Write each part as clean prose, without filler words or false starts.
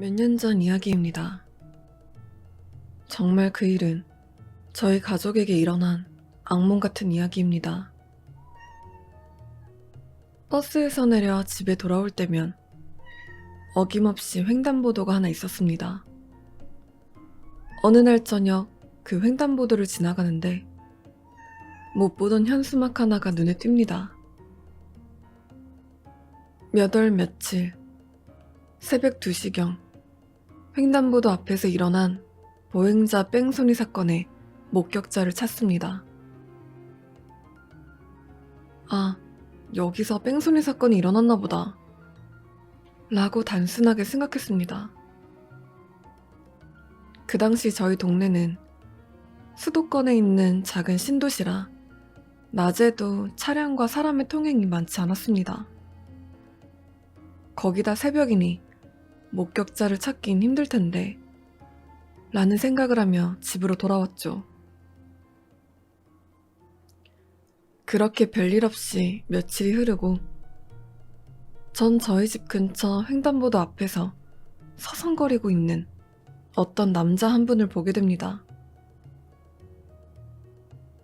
몇 년 전 이야기입니다. 정말 그 일은 저희 가족에게 일어난 악몽 같은 이야기입니다. 버스에서 내려 집에 돌아올 때면 어김없이 횡단보도가 하나 있었습니다. 어느 날 저녁 그 횡단보도를 지나가는데 못 보던 현수막 하나가 눈에 띕니다. 몇 월 며칠 새벽 2시경 횡단보도 앞에서 일어난 보행자 뺑소니 사건의 목격자를 찾습니다. 아, 여기서 뺑소니 사건이 일어났나 보다 라고 단순하게 생각했습니다. 그 당시 저희 동네는 수도권에 있는 작은 신도시라 낮에도 차량과 사람의 통행이 많지 않았습니다. 거기다 새벽이니 목격자를 찾긴 힘들 텐데 라는 생각을 하며 집으로 돌아왔죠. 그렇게 별일 없이 며칠이 흐르고 전 저희 집 근처 횡단보도 앞에서 서성거리고 있는 어떤 남자 한 분을 보게 됩니다.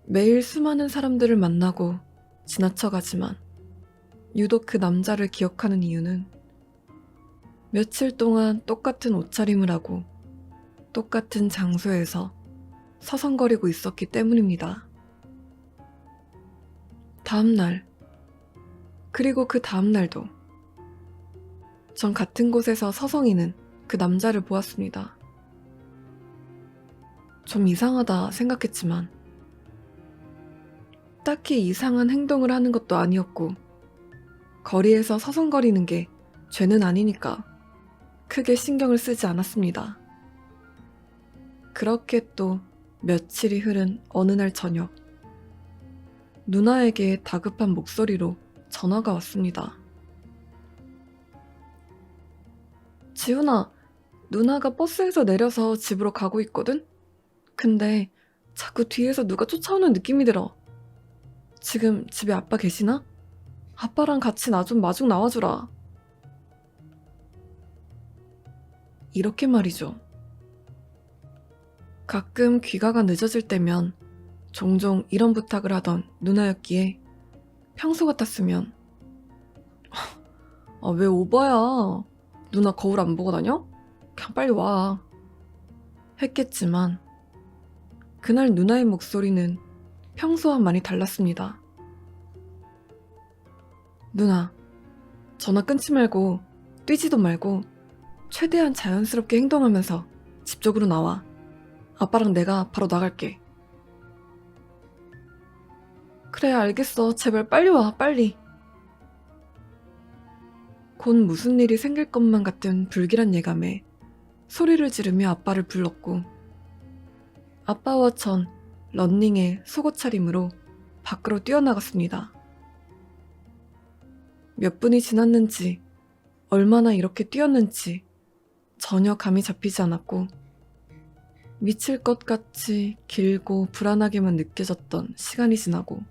매일 수많은 사람들을 만나고 지나쳐가지만 유독 그 남자를 기억하는 이유는 며칠 동안 똑같은 옷차림을 하고 똑같은 장소에서 서성거리고 있었기 때문입니다. 다음날, 그리고 그 다음날도 전 같은 곳에서 서성이는 그 남자를 보았습니다. 좀 이상하다 생각했지만 딱히 이상한 행동을 하는 것도 아니었고 거리에서 서성거리는 게 죄는 아니니까 크게 신경을 쓰지 않았습니다. 그렇게 또 며칠이 흐른 어느 날 저녁 누나에게 다급한 목소리로 전화가 왔습니다. 지훈아, 누나가 버스에서 내려서 집으로 가고 있거든? 근데 자꾸 뒤에서 누가 쫓아오는 느낌이 들어. 지금 집에 아빠 계시나? 아빠랑 같이 나 좀 마중 나와주라. 이렇게 말이죠. 가끔 귀가가 늦어질 때면 종종 이런 부탁을 하던 누나였기에 평소 같았으면 아, 왜 오바야? 누나 거울 안 보고 다녀? 그냥 빨리 와. 했겠지만 그날 누나의 목소리는 평소와 많이 달랐습니다. 누나, 전화 끊지 말고 뛰지도 말고 최대한 자연스럽게 행동하면서 집 쪽으로 나와. 아빠랑 내가 바로 나갈게. 그래, 알겠어. 제발 빨리 와, 빨리. 곧 무슨 일이 생길 것만 같은 불길한 예감에 소리를 지르며 아빠를 불렀고 아빠와 전 런닝에 속옷 차림으로 밖으로 뛰어나갔습니다. 몇 분이 지났는지 얼마나 이렇게 뛰었는지 전혀 감이 잡히지 않았고 미칠 것 같이 길고 불안하게만 느껴졌던 시간이 지나고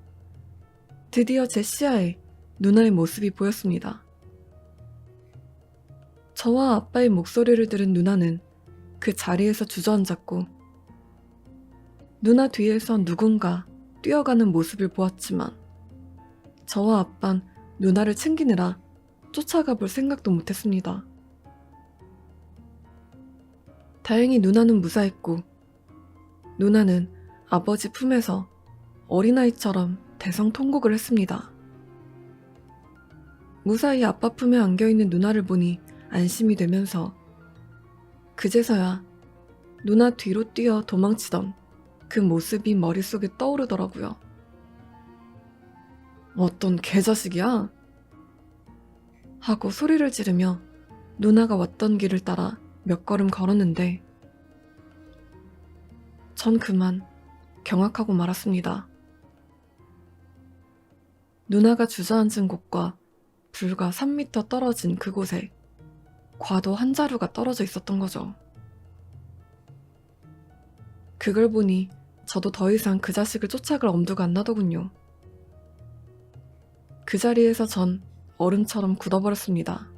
드디어 제 시야에 누나의 모습이 보였습니다. 저와 아빠의 목소리를 들은 누나는 그 자리에서 주저앉았고 누나 뒤에서 누군가 뛰어가는 모습을 보았지만 저와 아빤 누나를 챙기느라 쫓아가 볼 생각도 못했습니다. 다행히 누나는 무사했고 누나는 아버지 품에서 어린아이처럼 대성통곡을 했습니다. 무사히 아빠 품에 안겨있는 누나를 보니 안심이 되면서 그제서야 누나 뒤로 뛰어 도망치던 그 모습이 머릿속에 떠오르더라고요. 어떤 개자식이야? 하고 소리를 지르며 누나가 왔던 길을 따라 몇 걸음 걸었는데 전 그만 경악하고 말았습니다. 누나가 주저앉은 곳과 불과 3m 떨어진 그곳에 과도 한 자루가 떨어져 있었던 거죠. 그걸 보니 저도 더 이상 그 자식을 쫓아갈 엄두가 안 나더군요. 그 자리에서 전 얼음처럼 굳어버렸습니다.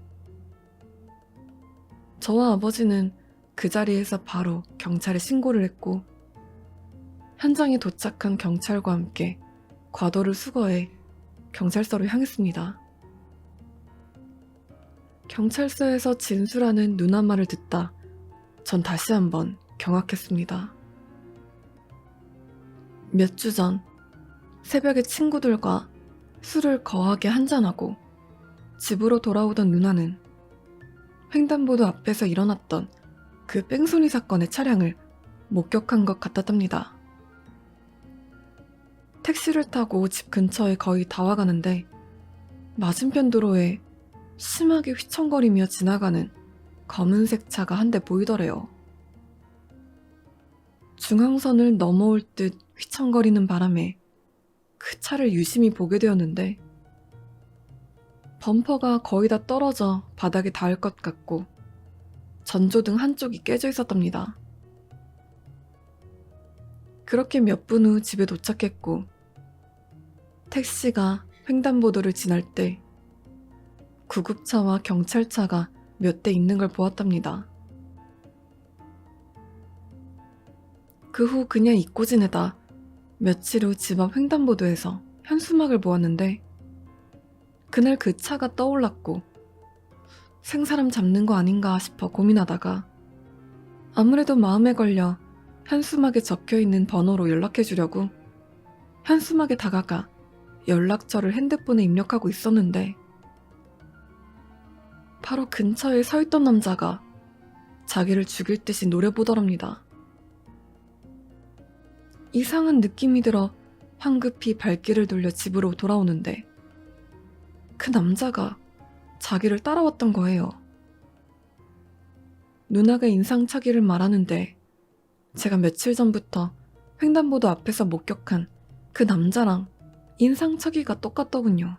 저와 아버지는 그 자리에서 바로 경찰에 신고를 했고 현장에 도착한 경찰과 함께 과도를 수거해 경찰서로 향했습니다. 경찰서에서 진술하는 누나 말을 듣다 전 다시 한번 경악했습니다. 몇 주 전 새벽에 친구들과 술을 거하게 한잔하고 집으로 돌아오던 누나는 횡단보도 앞에서 일어났던 그 뺑소니 사건의 차량을 목격한 것 같았답니다. 택시를 타고 집 근처에 거의 다 와가는데 맞은편 도로에 심하게 휘청거리며 지나가는 검은색 차가 한 대 보이더래요. 중앙선을 넘어올 듯 휘청거리는 바람에 그 차를 유심히 보게 되었는데 범퍼가 거의 다 떨어져 바닥에 닿을 것 같고 전조등 한쪽이 깨져 있었답니다. 그렇게 몇 분 후 집에 도착했고 택시가 횡단보도를 지날 때 구급차와 경찰차가 몇 대 있는 걸 보았답니다. 그 후 그냥 잊고 지내다 며칠 후 집 앞 횡단보도에서 현수막을 보았는데 그날 그 차가 떠올랐고 생사람 잡는 거 아닌가 싶어 고민하다가 아무래도 마음에 걸려 현수막에 적혀있는 번호로 연락해주려고 현수막에 다가가 연락처를 핸드폰에 입력하고 있었는데 바로 근처에 서 있던 남자가 자기를 죽일 듯이 노려보더랍니다. 이상한 느낌이 들어 황급히 발길을 돌려 집으로 돌아오는데 그 남자가 자기를 따라왔던 거예요. 누나가 인상착의를 말하는데 제가 며칠 전부터 횡단보도 앞에서 목격한 그 남자랑 인상착의가 똑같더군요.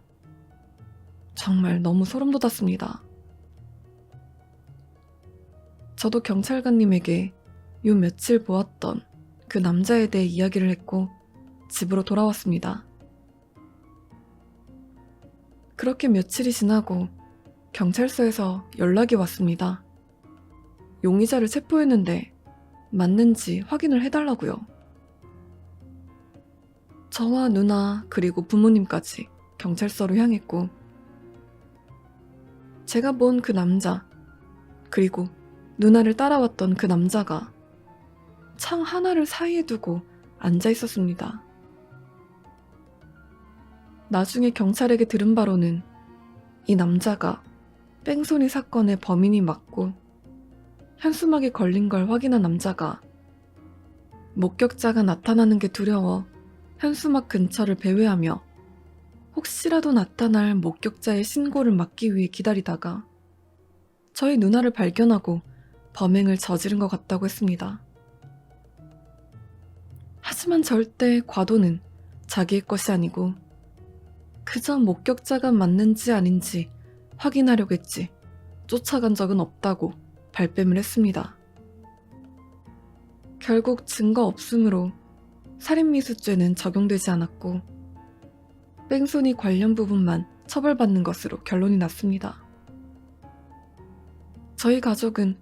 정말 너무 소름 돋았습니다. 저도 경찰관님에게 요 며칠 보았던 그 남자에 대해 이야기를 했고 집으로 돌아왔습니다. 그렇게 며칠이 지나고 경찰서에서 연락이 왔습니다. 용의자를 체포했는데 맞는지 확인을 해달라고요. 저와 누나 그리고 부모님까지 경찰서로 향했고 제가 본 그 남자 그리고 누나를 따라왔던 그 남자가 창 하나를 사이에 두고 앉아 있었습니다. 나중에 경찰에게 들은 바로는 이 남자가 뺑소니 사건의 범인이 맞고 현수막에 걸린 걸 확인한 남자가 목격자가 나타나는 게 두려워 현수막 근처를 배회하며 혹시라도 나타날 목격자의 신고를 막기 위해 기다리다가 저희 누나를 발견하고 범행을 저지른 것 같다고 했습니다. 하지만 절대 과도는 자기의 것이 아니고 그저 목격자가 맞는지 아닌지 확인하려고 했지 쫓아간 적은 없다고 발뺌을 했습니다. 결국 증거 없음으로 살인미수죄는 적용되지 않았고 뺑소니 관련 부분만 처벌받는 것으로 결론이 났습니다. 저희 가족은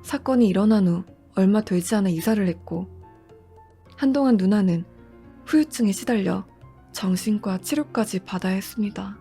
사건이 일어난 후 얼마 되지 않아 이사를 했고 한동안 누나는 후유증에 시달려 정신과 치료까지 받아야 했습니다.